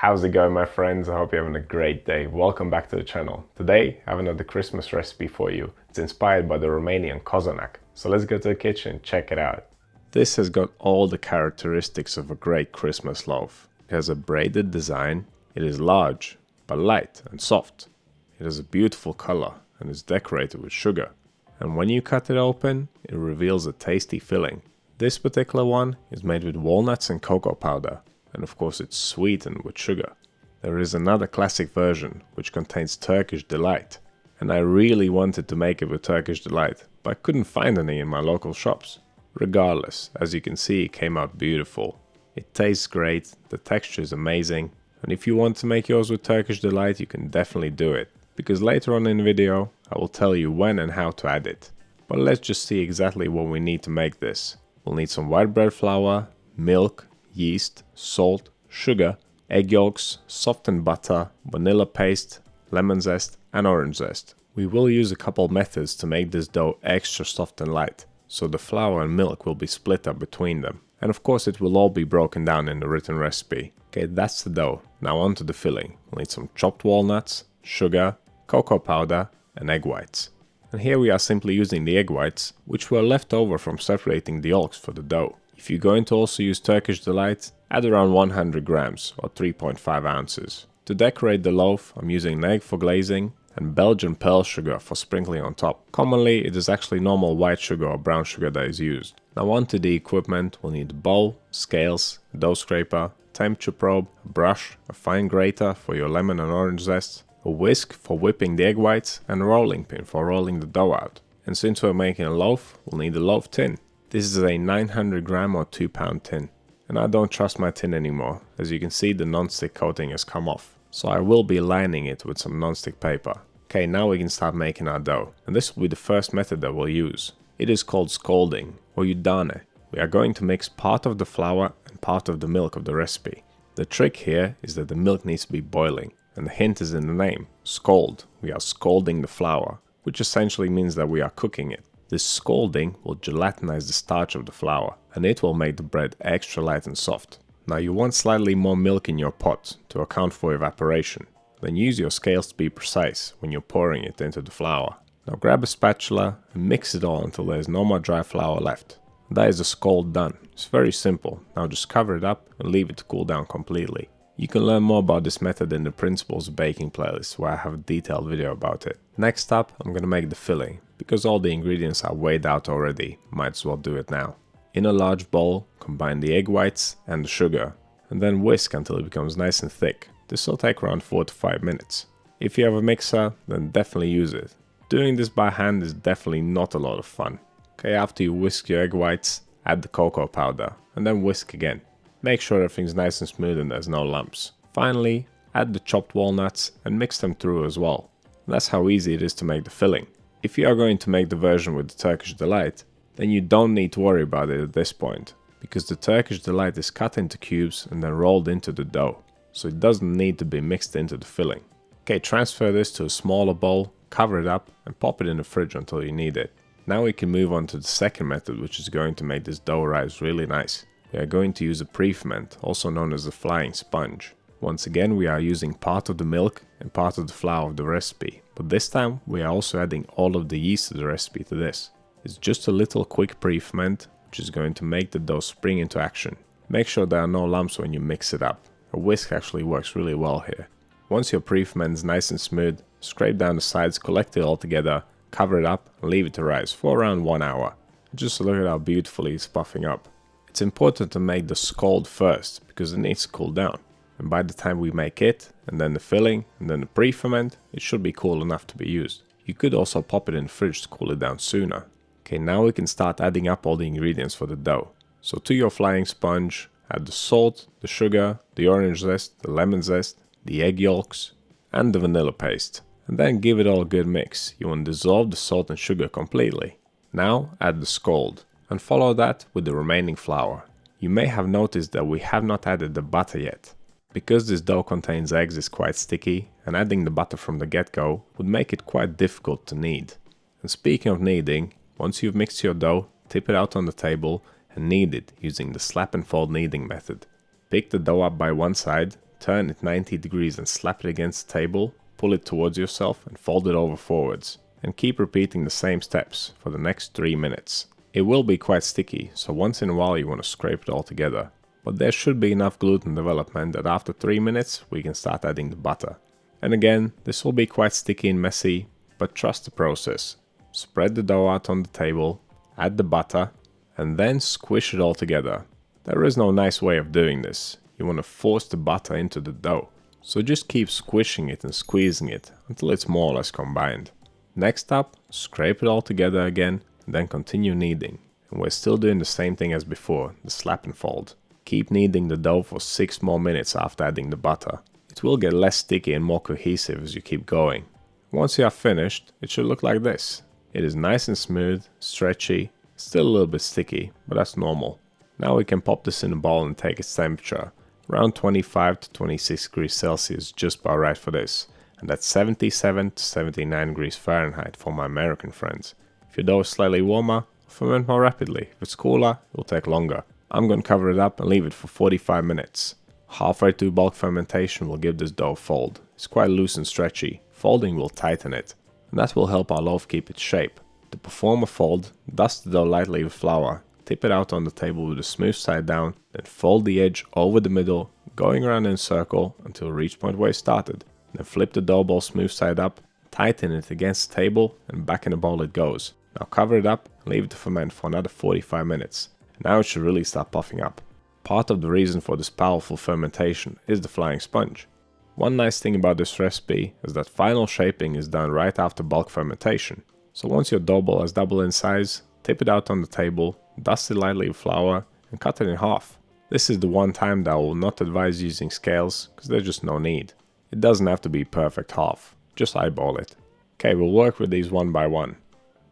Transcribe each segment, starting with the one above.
How's it going, my friends? I hope you're having a great day. Welcome back to the channel. Today I have another Christmas recipe for you. It's inspired by the Romanian kozornak. So let's go to the kitchen, check it out. This has got all the characteristics of a great Christmas loaf. It has a braided design, it is large, but light and soft. It has a beautiful color and is decorated with sugar. And when you cut it open, it reveals a tasty filling. This particular one is made with walnuts and cocoa powder. And of course it's sweetened with sugar. There is another classic version which contains Turkish delight, and I really wanted to make it with Turkish delight, but I couldn't find any in my local shops. Regardless, as you can see, it came out beautiful. It tastes great, the texture is amazing, and if you want to make yours with Turkish delight, you can definitely do it, because later on in the video I will tell you when and how to add it. But let's just see exactly what we need to make this. We'll need some white bread flour, milk, yeast, salt, sugar, egg yolks, softened butter, vanilla paste, lemon zest and orange zest. We will use a couple methods to make this dough extra soft and light, so the flour and milk will be split up between them. And of course it will all be broken down in the written recipe. Okay, that's the dough. Now on to the filling. We'll need some chopped walnuts, sugar, cocoa powder and egg whites. And here we are simply using the egg whites, which were left over from separating the yolks for the dough. If you're going to also use Turkish delight, add around 100 grams or 3.5 ounces. To decorate the loaf, I'm using an egg for glazing and Belgian pearl sugar for sprinkling on top. Commonly, it is actually normal white sugar or brown sugar that is used. Now onto the equipment, we'll need a bowl, scales, a dough scraper, temperature probe, a brush, a fine grater for your lemon and orange zest, a whisk for whipping the egg whites and a rolling pin for rolling the dough out. And since we're making a loaf, we'll need a loaf tin. This is a 900 gram or 2 pound tin. And I don't trust my tin anymore. As you can see, the non-stick coating has come off. So I will be lining it with some non-stick paper. Okay, now we can start making our dough. And this will be the first method that we'll use. It is called scalding or yudane. We are going to mix part of the flour and part of the milk of the recipe. The trick here is that the milk needs to be boiling. And the hint is in the name, scald. We are scalding the flour, which essentially means that we are cooking it. This scalding will gelatinize the starch of the flour, and it will make the bread extra light and soft. Now you want slightly more milk in your pot to account for evaporation. Then use your scales to be precise when you're pouring it into the flour. Now grab a spatula and mix it all until there is no more dry flour left. That is the scald done. It's very simple. Now just cover it up and leave it to cool down completely. You can learn more about this method in the Principles of Baking playlist, where I have a detailed video about it. Next up, I'm gonna make the filling. Because all the ingredients are weighed out already, might as well do it now. In a large bowl, combine the egg whites and the sugar, and then whisk until it becomes nice and thick. This will take around 4 to 5 minutes. If you have a mixer, then definitely use it. Doing this by hand is definitely not a lot of fun. Okay, after you whisk your egg whites, add the cocoa powder, and then whisk again. Make sure everything's nice and smooth and there's no lumps. Finally, add the chopped walnuts and mix them through as well. That's how easy it is to make the filling. If you are going to make the version with the Turkish delight, then you don't need to worry about it at this point, because the Turkish delight is cut into cubes and then rolled into the dough, so it doesn't need to be mixed into the filling. Okay, transfer this to a smaller bowl, cover it up and pop it in the fridge until you need it. Now we can move on to the second method, which is going to make this dough rise really nice. We are going to use a pre-ferment, also known as a flying sponge. Once again, we are using part of the milk and part of the flour of the recipe, but this time we are also adding all of the yeast of the recipe to this. It's just a little quick pre-ferment, which is going to make the dough spring into action. Make sure there are no lumps when you mix it up. A whisk actually works really well here. Once your pre-ferment is nice and smooth, scrape down the sides, collect it all together, cover it up and leave it to rise for around 1 hour. Just look at how beautifully it's puffing up. It's important to make the scald first because it needs to cool down. And by the time we make it, and then the filling, and then the pre-ferment, it should be cool enough to be used. You could also pop it in the fridge to cool it down sooner. Okay, now we can start adding up all the ingredients for the dough. So to your flying sponge, add the salt, the sugar, the orange zest, the lemon zest, the egg yolks, and the vanilla paste. And then give it all a good mix. You want to dissolve the salt and sugar completely. Now add the scald, and follow that with the remaining flour. You may have noticed that we have not added the butter yet. Because this dough contains eggs, it's quite sticky, and adding the butter from the get-go would make it quite difficult to knead. And speaking of kneading, once you've mixed your dough, tip it out on the table and knead it using the slap and fold kneading method. Pick the dough up by one side, turn it 90 degrees and slap it against the table, pull it towards yourself and fold it over forwards. And keep repeating the same steps for the next 3 minutes. It will be quite sticky, so once in a while you want to scrape it all together. But there should be enough gluten development that after 3 minutes we can start adding the butter. And again, this will be quite sticky and messy, but trust the process. Spread the dough out on the table, add the butter, and then squish it all together. There is no nice way of doing this. You want to force the butter into the dough. So just keep squishing it and squeezing it until it's more or less combined. Next up, scrape it all together again, and then continue kneading. And we're still doing the same thing as before, the slap and fold. Keep kneading the dough for 6 more minutes after adding the butter. It will get less sticky and more cohesive as you keep going. Once you are finished, it should look like this. It is nice and smooth, stretchy, still a little bit sticky, but that's normal. Now we can pop this in a bowl and take its temperature. Around 25 to 26 degrees Celsius, just about right for this. And that's 77 to 79 degrees Fahrenheit for my American friends. If your dough is slightly warmer, ferment more rapidly. If it's cooler, it will take longer. I'm going to cover it up and leave it for 45 minutes. Halfway through bulk fermentation will give this dough a fold. It's quite loose and stretchy. Folding will tighten it. And that will help our loaf keep its shape. To perform a fold, dust the dough lightly with flour. Tip it out on the table with the smooth side down, then fold the edge over the middle, going around in a circle until reach point where it started. Then flip the dough ball smooth side up, tighten it against the table, and back in the bowl it goes. Now cover it up and leave it to ferment for another 45 minutes. Now it should really start puffing up. Part of the reason for this powerful fermentation is the flying sponge. One nice thing about this recipe is that final shaping is done right after bulk fermentation. So once your dough ball has doubled in size, tip it out on the table, dust it lightly with flour, and cut it in half. This is the one time that I will not advise using scales, because there's just no need. It doesn't have to be perfect half, just eyeball it. Okay, we'll work with these one by one.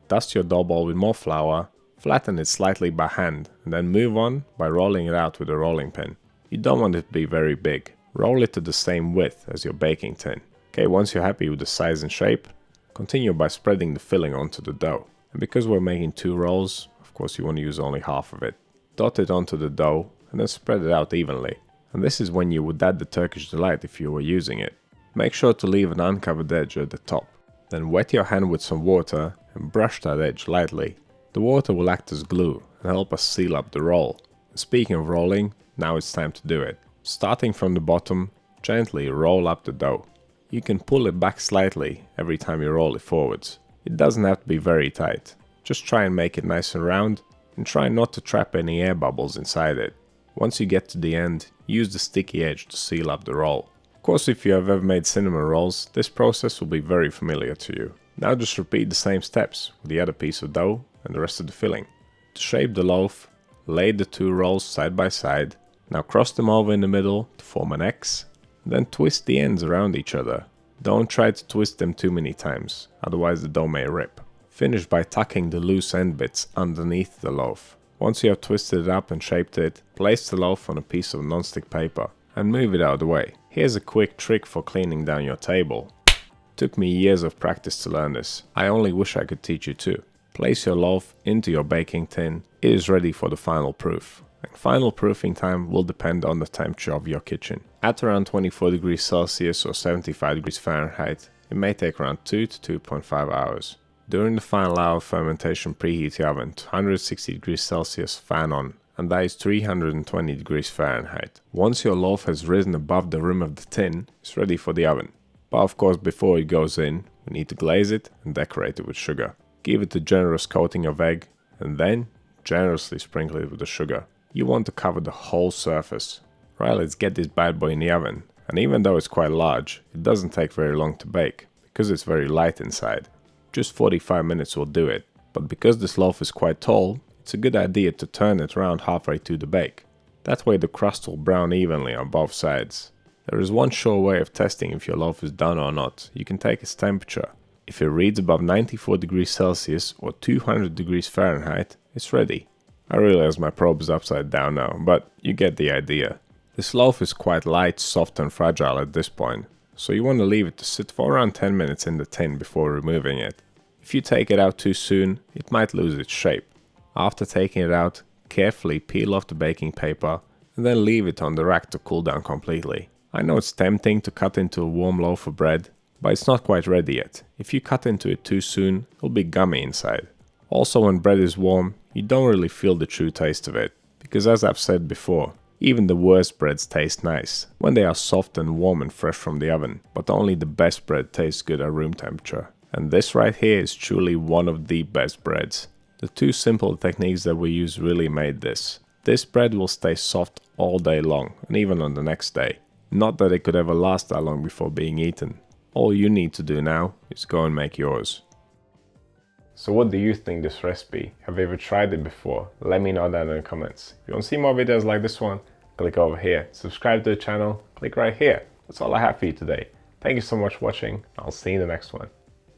Dust your dough ball with more flour, flatten it slightly by hand, and then move on by rolling it out with a rolling pin. You don't want it to be very big. Roll it to the same width as your baking tin. Okay, once you're happy with the size and shape, continue by spreading the filling onto the dough. And because we're making 2 rolls, of course you want to use only half of it. Dot it onto the dough and then spread it out evenly. And this is when you would add the Turkish delight if you were using it. Make sure to leave an uncovered edge at the top. Then wet your hand with some water and brush that edge lightly. The water will act as glue and help us seal up the roll. And speaking of rolling, now it's time to do it. Starting from the bottom, gently roll up the dough. You can pull it back slightly every time you roll it forwards. It doesn't have to be very tight. Just try and make it nice and round, and try not to trap any air bubbles inside it. Once you get to the end, use the sticky edge to seal up the roll. Of course, if you have ever made cinnamon rolls, this process will be very familiar to you. Now just repeat the same steps with the other piece of dough and the rest of the filling. To shape the loaf, lay the 2 rolls side by side. Now cross them over in the middle to form an X, then twist the ends around each other. Don't try to twist them too many times, otherwise the dough may rip. Finish by tucking the loose end bits underneath the loaf. Once you have twisted it up and shaped it, place the loaf on a piece of non-stick paper and move it out of the way. Here's a quick trick for cleaning down your table. Took me years of practice to learn this. I only wish I could teach you too. Place your loaf into your baking tin. It is ready for the final proof. And final proofing time will depend on the temperature of your kitchen. At around 24 degrees Celsius or 75 degrees Fahrenheit, it may take around 2 to 2.5 hours. During the final hour of fermentation, preheat your oven to 160 degrees Celsius, fan on, and that is 320 degrees Fahrenheit. Once your loaf has risen above the rim of the tin, it's ready for the oven. But of course, before it goes in, we need to glaze it and decorate it with sugar. Give it a generous coating of egg, and then generously sprinkle it with the sugar. You want to cover the whole surface. Right, let's get this bad boy in the oven. And even though it's quite large, it doesn't take very long to bake, because it's very light inside. Just 45 minutes will do it. But because this loaf is quite tall, it's a good idea to turn it around halfway through the bake. That way the crust will brown evenly on both sides. There is one sure way of testing if your loaf is done or not. You can take its temperature. If it reads above 94 degrees Celsius or 200 degrees Fahrenheit, it's ready. I realize my probe is upside down now, but you get the idea. This loaf is quite light, soft and fragile at this point, so you want to leave it to sit for around 10 minutes in the tin before removing it. If you take it out too soon, it might lose its shape. After taking it out, carefully peel off the baking paper and then leave it on the rack to cool down completely. I know it's tempting to cut into a warm loaf of bread, but it's not quite ready yet. If you cut into it too soon, it'll be gummy inside. Also, when bread is warm, you don't really feel the true taste of it, because as I've said before, even the worst breads taste nice when they are soft and warm and fresh from the oven, but only the best bread tastes good at room temperature. And this right here is truly one of the best breads. The two simple techniques that we use really made this. This bread will stay soft all day long and even on the next day. Not that it could ever last that long before being eaten. All you need to do now is go and make yours. So what do you think this recipe? Have you ever tried it before? Let me know down in the comments. If you want to see more videos like this one, click over here. Subscribe to the channel, click right here. That's all I have for you today. Thank you so much for watching. I'll see you in the next one.